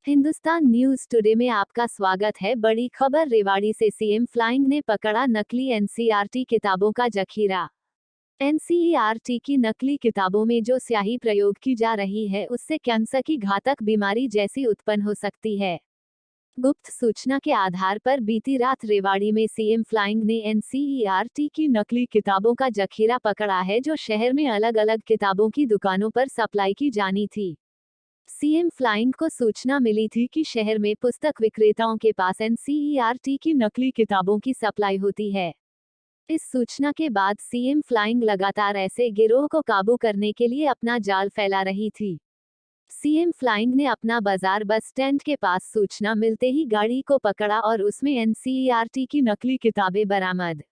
Hindustan news today में आपका स्वागत है। बड़ी खबर, रेवाड़ी से सीएम फ्लाइंग ने पकड़ा नकली एनसीईआरटी किताबों का जखीरा। एनसीईआरटी की नकली किताबों में जो स्याही प्रयोग की जा रही है उससे कैंसर की घातक बीमारी जैसी उत्पन्न हो सकती है। गुप्त सूचना के आधार पर बीती रात रेवाड़ी में सीएम फ्लाइंग ने एनसीईआरटी की नकली किताबों का जखीरा पकड़ा है, जो शहर में अलग अलग किताबों की दुकानों पर सप्लाई की जानी थी। सीएम फ्लाइंग को सूचना मिली थी कि शहर में पुस्तक विक्रेताओं के पास एनसीईआरटी की नकली किताबों की सप्लाई होती है। इस सूचना के बाद सीएम फ्लाइंग लगातार ऐसे गिरोह को काबू करने के लिए अपना जाल फैला रही थी। सीएम फ्लाइंग ने अपना बाजार बस स्टैंड के पास सूचना मिलते ही गाड़ी को पकड़ा और उसमें एनसीईआरटी की नकली किताबें बरामद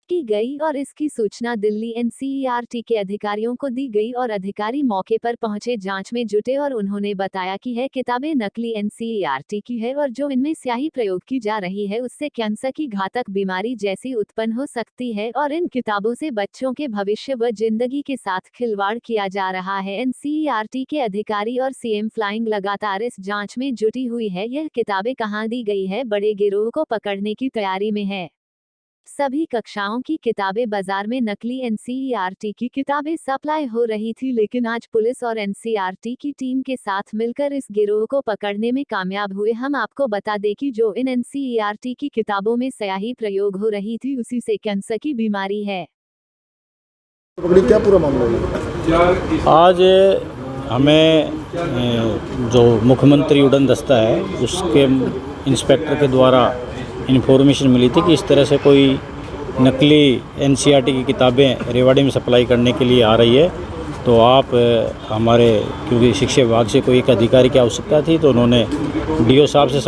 की गई और इसकी सूचना दिल्ली एनसीईआरटी के अधिकारियों को दी गई और अधिकारी मौके पर पहुंचे, जांच में जुटे और उन्होंने बताया कि यह किताबें नकली एनसीईआरटी की है और जो इनमें स्याही प्रयोग की जा रही है उससे कैंसर की घातक बीमारी जैसी उत्पन्न हो सकती है और इन किताबों से बच्चों के भविष्य व जिंदगी के साथ खिलवाड़ किया जा रहा है। एनसीईआरटी के अधिकारी और सीएम फ्लाइंग लगातार इस जाँच में जुटी हुई है। यह किताबें कहाँ दी गई है, बड़े गिरोह को पकड़ने की तैयारी में है। सभी कक्षाओं की किताबें बाजार में नकली एनसीईआरटी की किताबें सप्लाई हो रही थी, लेकिन आज पुलिस और एनसीईआरटी की टीम के साथ मिलकर इस गिरोह को पकड़ने में कामयाब हुए। हम आपको बता दें कि जो इन एनसीईआरटी की किताबों में स्याही प्रयोग हो रही थी उसी से कैंसर की बीमारी है। क्या पूरा मामला है? आज हमें जो मुख्यमंत्री उड़न दस्ता है उसके इंस्पेक्टर के द्वारा इन्फॉर्मेशन मिली थी कि इस तरह से कोई नकली एनसीईआरटी की किताबें रेवाड़ी में सप्लाई करने के लिए आ रही है। तो आप हमारे, क्योंकि शिक्षा विभाग से कोई एक अधिकारी की आवश्यकता थी, तो उन्होंने डीओ साहब से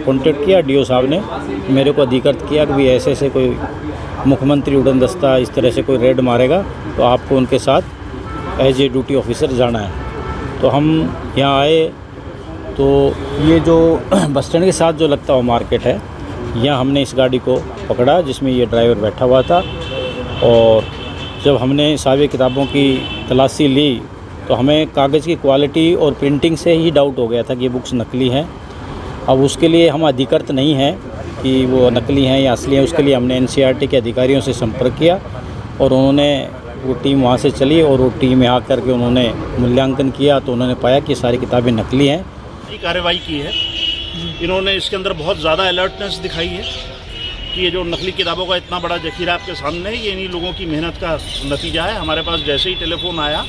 कांटेक्ट किया। डीओ साहब ने मेरे को अधिकृत किया कि भी ऐसे ऐसे कोई मुख्यमंत्री उड़न दस्ता इस तरह से कोई रेड मारेगा तो आपको उनके साथ एज ए ड्यूटी ऑफिसर जाना है। तो हम यहाँ आए तो ये जो बस स्टैंड के साथ जो लगता हुआ मार्केट है, यहाँ हमने इस गाड़ी को पकड़ा जिसमें ये ड्राइवर बैठा हुआ था। और जब हमने सारी किताबों की तलाशी ली तो हमें कागज़ की क्वालिटी और प्रिंटिंग से ही डाउट हो गया था कि ये बुक्स नकली हैं। अब उसके लिए हम अधिकृत नहीं हैं कि वो नकली हैं या असली हैं। उसके लिए हमने एनसीईआरटी के अधिकारियों से संपर्क किया और उन्होंने, वो टीम वहाँ से चली और वो टीम यहाँ करके उन्होंने मूल्यांकन किया तो उन्होंने पाया कि सारी किताबें नकली हैं। कार्रवाई की है। इन्होंने इसके अंदर बहुत ज़्यादा अलर्टनेस दिखाई है कि ये जो नकली किताबों का इतना बड़ा जखीरा आपके सामने है, ये इन्हीं लोगों की मेहनत का नतीजा है। हमारे पास जैसे ही टेलीफोन आया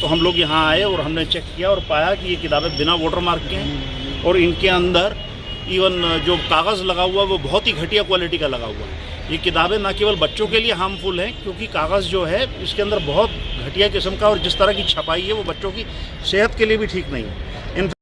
तो हम लोग यहाँ आए और हमने चेक किया और पाया कि ये किताबें बिना वाटर मार्क के हैं और इनके अंदर इवन जो कागज़ लगा हुआ वो बहुत ही घटिया क्वालिटी का लगा हुआ है। ये किताबें न केवल बच्चों के लिए हार्मफुल हैं, क्योंकि कागज़ जो है इसके अंदर बहुत घटिया किस्म का और जिस तरह की छपाई है वो बच्चों की सेहत के लिए भी ठीक नहीं है।